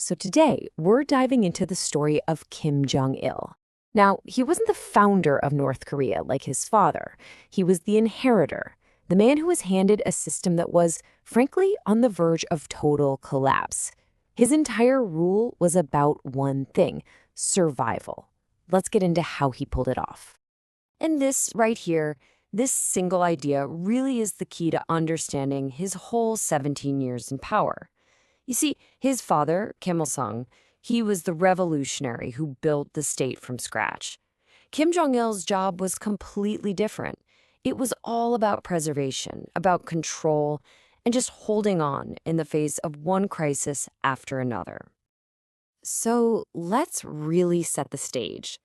So today, we're diving into the story of Kim Jong-il. Now, he wasn't the founder of North Korea like his father. He was the inheritor, the man who was handed a system that was, frankly, on the verge of total collapse. His entire rule was about one thing: survival. Let's get into how he pulled it off. And this right here, this single idea really is the key to understanding his whole 17 years in power. You see, his father, Kim Il-sung, he was the revolutionary who built the state from scratch. Kim Jong-il's job was completely different. It was all about preservation, about control, and just holding on in the face of one crisis after another. So let's really set the stage.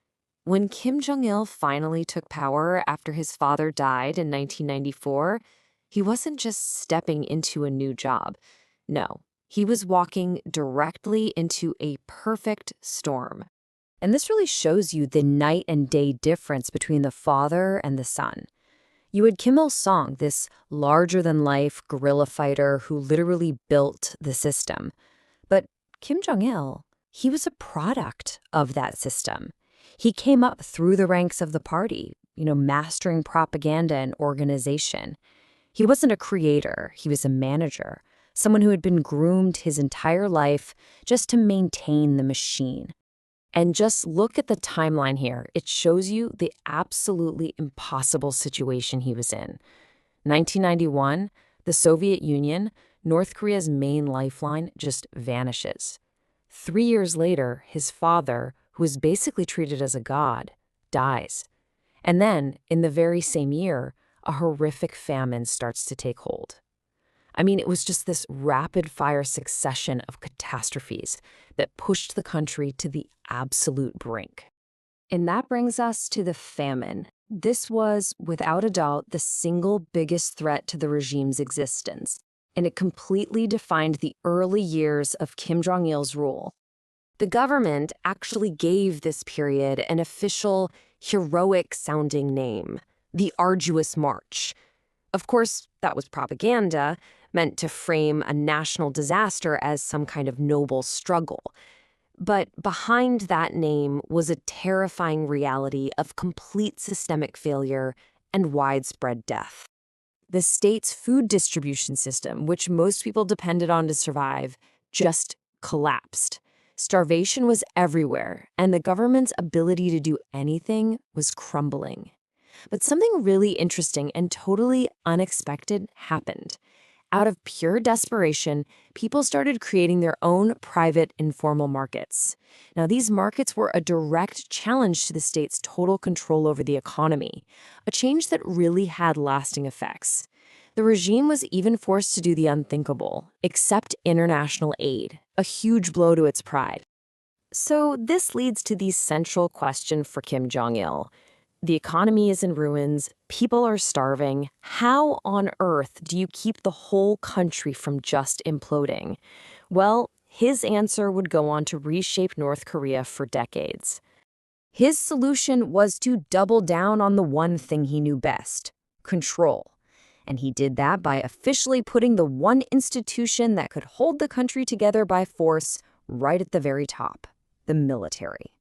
When Kim Jong-il finally took power after his father died in 1994, he wasn't just stepping into a new job. No, he was walking directly into a perfect storm. And this really shows you the night and day difference between the father and the son. You had Kim Il-sung, this larger-than-life guerrilla fighter who literally built the system. But Kim Jong-il, he was a product of that system. He came up through the ranks of the party, mastering propaganda and organization. He wasn't a creator, he was a manager, someone who had been groomed his entire life just to maintain the machine. And just look at the timeline here. It shows you the absolutely impossible situation he was in. 1991, the Soviet Union, North Korea's main lifeline, just vanishes. 3 years later, his father, who was basically treated as a god, dies. And then, in the very same year, a horrific famine starts to take hold. I mean, it was just this rapid-fire succession of catastrophes that pushed the country to the absolute brink. And that brings us to the famine. This was, without a doubt, the single biggest threat to the regime's existence, and it completely defined the early years of Kim Jong-il's rule. The government actually gave this period an official, heroic-sounding name, the Arduous March. Of course, that was propaganda, meant to frame a national disaster as some kind of noble struggle. But behind that name was a terrifying reality of complete systemic failure and widespread death. The state's food distribution system, which most people depended on to survive, just collapsed. Starvation was everywhere, and the government's ability to do anything was crumbling. But something really interesting and totally unexpected happened. Out of pure desperation, people started creating their own private informal markets. Now, these markets were a direct challenge to the state's total control over the economy, a change that really had lasting effects. The regime was even forced to do the unthinkable, accept international aid, a huge blow to its pride. So this leads to the central question for Kim Jong-il. The economy is in ruins, people are starving. How on earth do you keep the whole country from just imploding? Well, his answer would go on to reshape North Korea for decades. His solution was to double down on the one thing he knew best: control. And he did that by officially putting the one institution that could hold the country together by force right at the very top: the military.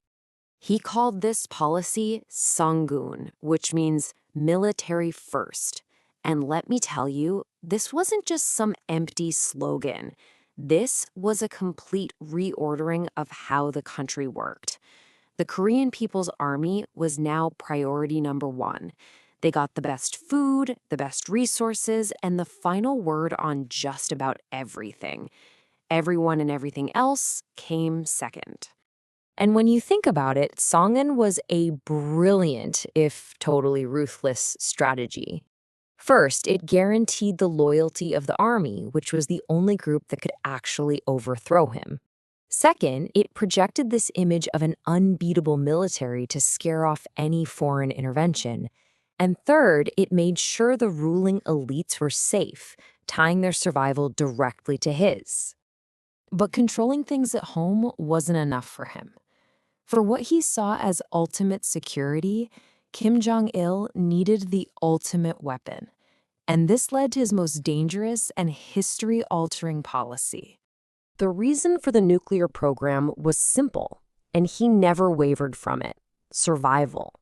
He called this policy Songun, which means military first. And let me tell you, this wasn't just some empty slogan. This was a complete reordering of how the country worked. The Korean People's Army was now priority number one. They got the best food, the best resources, and the final word on just about everything. Everyone and everything else came second. And when you think about it, Songun was a brilliant, if totally ruthless, strategy. First, it guaranteed the loyalty of the army, which was the only group that could actually overthrow him. Second, it projected this image of an unbeatable military to scare off any foreign intervention. And third, it made sure the ruling elites were safe, tying their survival directly to his. But controlling things at home wasn't enough for him. For what he saw as ultimate security, Kim Jong-il needed the ultimate weapon. And this led to his most dangerous and history-altering policy: The reason for the nuclear program was simple, and he never wavered from it: survival.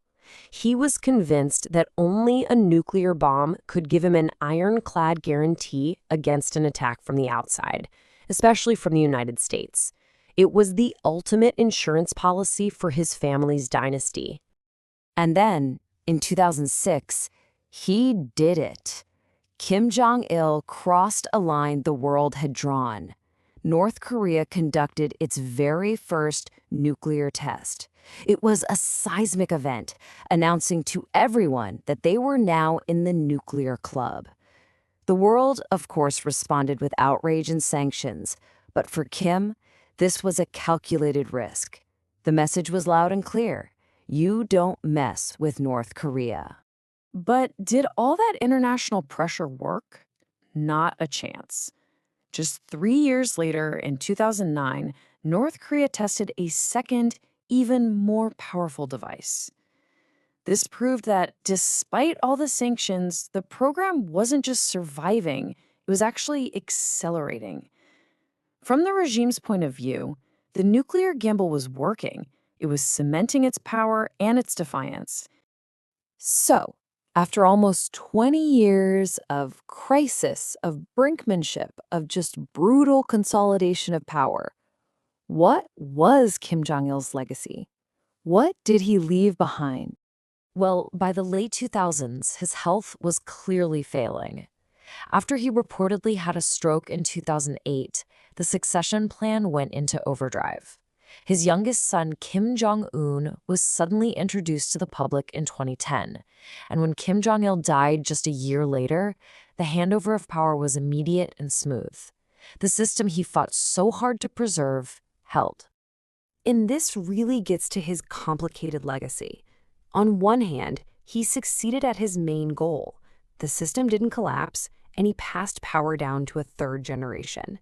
He was convinced that only a nuclear bomb could give him an ironclad guarantee against an attack from the outside, especially from the United States. It was the ultimate insurance policy for his family's dynasty. And then, in 2006, he did it. Kim Jong-il crossed a line the world had drawn. North Korea conducted its very first nuclear test. It was a seismic event, announcing to everyone that they were now in the nuclear club. The world, of course, responded with outrage and sanctions, but for Kim, this was a calculated risk. The message was loud and clear: you don't mess with North Korea. But did all that international pressure work? Not a chance. Just 3 years later, in 2009, North Korea tested a second, even more powerful device. This proved that despite all the sanctions, the program wasn't just surviving, it was actually accelerating. From the regime's point of view, the nuclear gamble was working. It was cementing its power and its defiance. So, after almost 20 years of crisis, of brinkmanship, of just brutal consolidation of power, what was Kim Jong-il's legacy? What did he leave behind? Well, by the late 2000s, his health was clearly failing. After he reportedly had a stroke in 2008, the succession plan went into overdrive. His youngest son, Kim Jong-un, was suddenly introduced to the public in 2010. And when Kim Jong-il died just a year later, the handover of power was immediate and smooth. The system he fought so hard to preserve held. And this really gets to his complicated legacy. On one hand, he succeeded at his main goal. The system didn't collapse, and he passed power down to a third generation.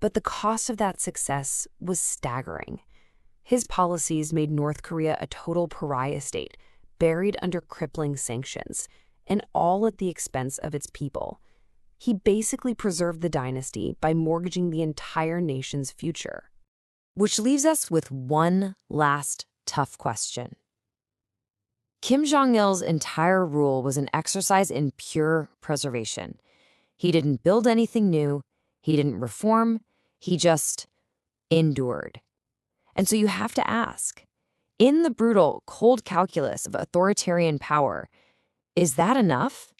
But the cost of that success was staggering. His policies made North Korea a total pariah state, buried under crippling sanctions, and all at the expense of its people. He basically preserved the dynasty by mortgaging the entire nation's future. Which leaves us with one last tough question. Kim Jong-il's entire rule was an exercise in pure preservation. He didn't build anything new, he didn't reform, he just endured. And so you have to ask, in the brutal, cold calculus of authoritarian power, is that enough?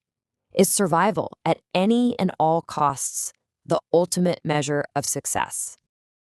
Is survival at any and all costs the ultimate measure of success?